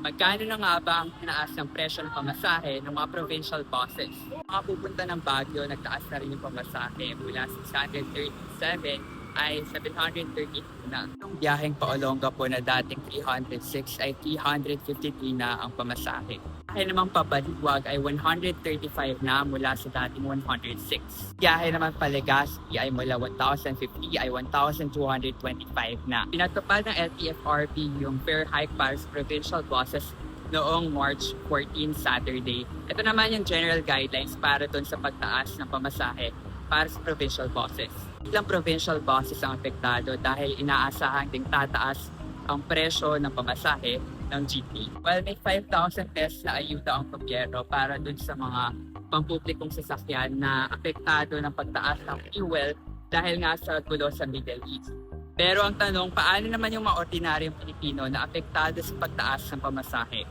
Magkano na nga ba ang tinaas ng presyo ng pamasahe ng mga provincial buses? Mga pupunta ng Baguio, nagtaas na rin yung pamasahe mula 637 ay 730 na. Yung biyaheng pa Olonga po na dating 306 ay 353 na ang pamasahe. Biyahe namang pabaliwag ay 135 na mula sa dating 106. Biyahe naman pa Legazpi ay mula 1,050 ay 1,225 na. Pinatupad ng LTFRB yung fare hike para sa provincial buses noong March 14 Saturday. Ito naman yung general guidelines para dun sa pagtaas ng pamasahe para sa provincial buses. Ilang provincial buses ang apektado dahil inaasahan ding tataas ang presyo ng pamasahe ng GP. Well, may 5,000 pesos na ayuda ang gobyerno para dun sa mga pampublikong sasakyan na apektado ng pagtaas ng fuel dahil nga sa gulo sa Middle East. Pero ang tanong, paano naman yung mga ordinaryong Pilipino na apektado sa pagtaas ng pamasahe?